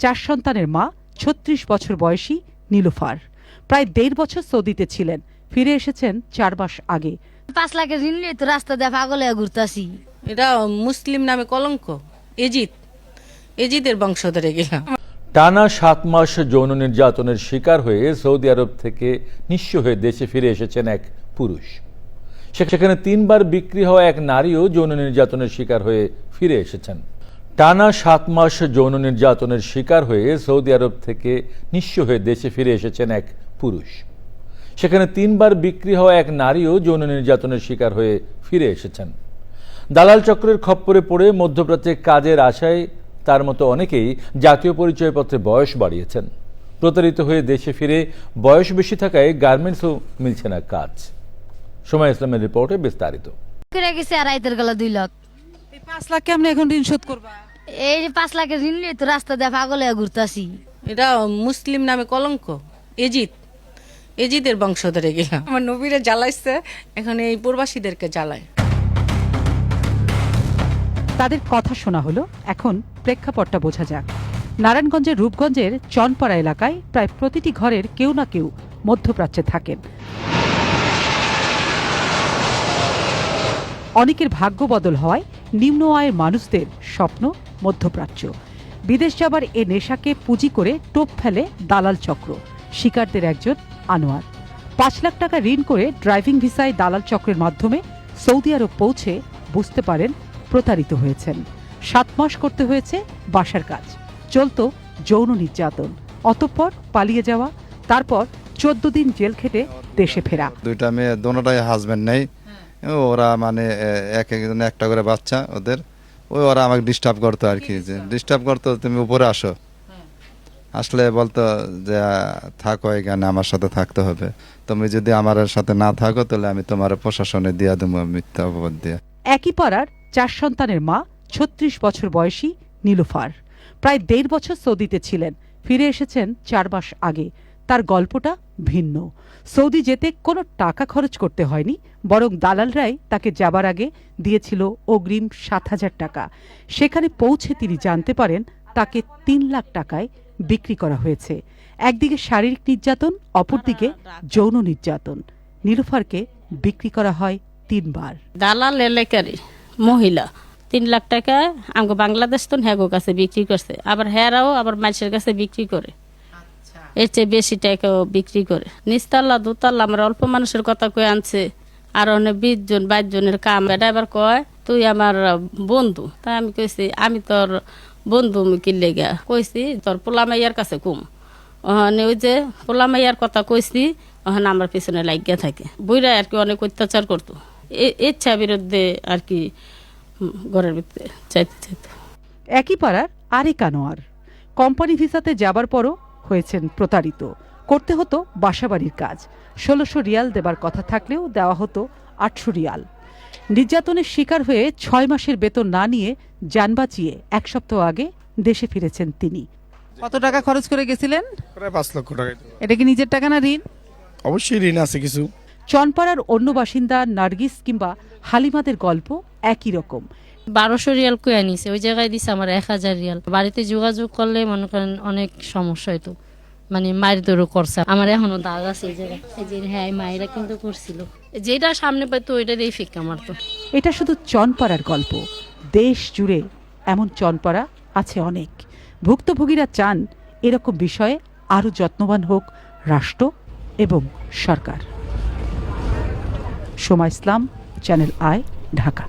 4 সন্তানের মা 36 বছর বয়সী নীলুফার প্রায় 1.5 বছর সৌদিতে ছিলেন। ফিরে এসেছেন 4 মাস আগে। 5 লাখের ঋণ নিয়ে তো রাস্তা দিয়ে পাগল হয়ে ঘুরতাছি। এটা মুসলিম নামে কলঙ্ক। এজিদের বংশধরে গেলাম। টানা 7 মাস যৌন নির্যাতনের শিকার হয়ে সৌদি আরব থেকে নিঃস্ব হয়ে দেশে ফিরে এসেছেন এক পুরুষ। সেখানে 3 বার বিক্রি হওয়া এক নারীও যৌন নির্যাতনের শিকার হয়ে ফিরে এসেছেন। টানা 7 মাস যৌন নির্যাতনের শিকার হয়ে সৌদি আরব থেকে নিঃস্ব হয়ে দেশে ফিরে এসেছেন এক পুরুষ। সেখানে 3 বার বিক্রি হওয়া এক নারীও যৌন নির্যাতনের শিকার হয়ে ফিরে এসেছেন। দালাল চক্রের খপ্পরে পড়ে মধ্যপ্রাচ্যে কাজের আশায় তার মতো অনেকেই জাতীয় পরিচয়পত্রে বয়স বাড়িয়েছেন। প্রতারিত হয়ে দেশে ফিরে বয়স বেশি থাকায় গার্মেন্টসও মিলছে না কাজ। সময় ইসলামের রিপোর্টে বিস্তারিত। করে গেছে আর রাইতের গেল 2 লাখ। এই 5 লাখ কেমনে এখন ঋণ শোধ করবা? এই যে 5 লাখের ঋণ নিয়ে তো রাস্তা দিয়ে পাগল হয়ে ঘুরতাছি। এটা মুসলিম নামে কলঙ্ক। এজিদের বংশধরে গেলাম। আমার নবীরে জ্বালাইছে, এখন এই প্রবাসীদেরকে জ্বালায়। তাদের কথা শোনা হলো, এখন প্রেক্ষাপটটা বোঝা যাক। নারায়ণগঞ্জের রূপগঞ্জের চনপাড়া এলাকায় প্রায় প্রতিটি ঘরের কেউ না কেউ মধ্যপ্রাচ্যে থাকেন। অনেকের ভাগ্য বদল হওয়ায় নিম্ন আয়ের মানুষদের স্বপ্ন মধ্যপ্রাচ্য। বিদেশ যাবার এ নেশাকে পুঁজি করে টোপ ফেলে দালাল চক্র। শিকারদের একজন আনোয়ার 5 লাখ টাকা ঋণ করে ড্রাইভিং ভিসায় দালাল চক্রের মাধ্যমে সৌদি আরব পৌঁছে বুঝতে পারেন প্রতারিত হয়েছেন। 7 মাস করতে হয়েছে বাসার কাজ, চলত যৌন নির্যাতন, অতঃপর পালিয়ে যাওয়া, তারপর 14 দিন জেল খেটে দেশে ফেরা। 2টা মেয়ে, দোনোটাই হাজবেন্ড নেই। ওরা মানে এক একজন একটা করে বাচ্চা ওদের। ওরা আমাকে ডিস্টার্ব করতো আর কি, যে ডিস্টার্ব করতো, তুমি উপরে আসো। আসলে বলতো যে থাকো এখানে, আমার সাথে থাকতে হবে, তুমি যদি আমার সাথে না থাকো তাহলে আমি তোমার প্রশাসনে দিয়া দেবো মিথ্যা অপবাদ দিয়ে। একই পাড়ার 4 সন্তানের মা 36 বছর বয়সী নীলুফার প্রায় 1.5 বছর সৌদিতে ছিলেন। ফিরে এসেছেন 4 মাস আগে। তার গল্পটা ভিন্ন। সৌদি যেতে কোনো টাকা খরচ করতে হয়নি, বরং দালালরাই তাকে যাবার আগে দিয়েছিল অগ্রিম 7,000 টাকা। সেখানে পৌঁছে তিনি জানতে পারেন তাকে 3 লাখ টাকায় বিক্রি করা হয়েছে। একদিকে শারীরিক নির্যাতন, অপরদিকে যৌন নির্যাতন। নীলুফারকে বিক্রি করা হয় 3 বার। দালাল এলাকারই মহিলা 3 লাখ টাকা আমাকে বাংলাদেশ তো হ্যাগো কাছে বিক্রি করছে, আবার হ্যারাও আবার মানুষের কাছে বিক্রি করে, এর চেয়ে বেশি টাকাও বিক্রি করে। নিচতলা দোতলা আমরা অল্প মানুষের কথা কয়ে আনছে, আর অনেক 20 জন 22 জনের কাম। এটা এবার কয় তুই আমার বন্ধু। তাই আমি কইছি আমি তোর বন্ধু কি লেগা কইছি, তোর পোলামাইয়ার কাছে কুম। ওখানে ওই যে পোলামাইয়ার কথা কইছি, ওখানে আমার পিছনে লাগিয়া থাকে। বুইরা আর কি অনেক অত্যাচার করতো, ইচ্ছা বিরুদ্ধে আর কি ঘরের ভিতরে চাইতে। একই পাড়ার আরেক আনোয়ার কোম্পানি ভিসাতে যাবার পরও হয়েছেন প্রতারিত। করতে হতো বাসাবাড়ির কাজ। 1600 রিয়াল দেবার কথা থাকলেও দেওয়া হতো 800 রিয়াল। নির্যাতনের শিকার হয়ে 6 মাসের বেতন না নিয়ে যান বাঁচিয়ে 1 সপ্তাহ আগে দেশে ফিরেছেন তিনি। কত টাকা খরচ করে গেছিলেন? প্রায় 5 লক্ষ টাকা। এটা কি নিজের টাকা না ঋণ? অবশ্যই ঋণ আছে কিছু। চনপাড়ার অন্য বাসিন্দা নার্গিস কিংবা হালিমাদের গল্প একই রকম। 1200 রিয়াল কয়ে আনিছে, ওই জায়গায় দিছে আমার 1000 রিয়াল। বাড়িতে যোগাযোগ করলে মনে করেন অনেক সমস্যা হইতো, মানে মায়ের দৌড়ও করছে। আমার এখনো দাগ আছে এই জায়গায়, এই যে হ্যাঁ মায়েরা কিন্তু করছিল, যেটা সামনে পাইতো ওইটারই ফিক্কা মারতো। এটা শুধু চনপাড়ার গল্প, দেশ জুড়ে এমন চনপাড়া আছে অনেক। ভুক্তভোগীরা চান এরকম বিষয়ে আরও যত্নবান হোক রাষ্ট্র এবং সরকার। সোমা ইসলাম, চ্যানেল আই, ঢাকা।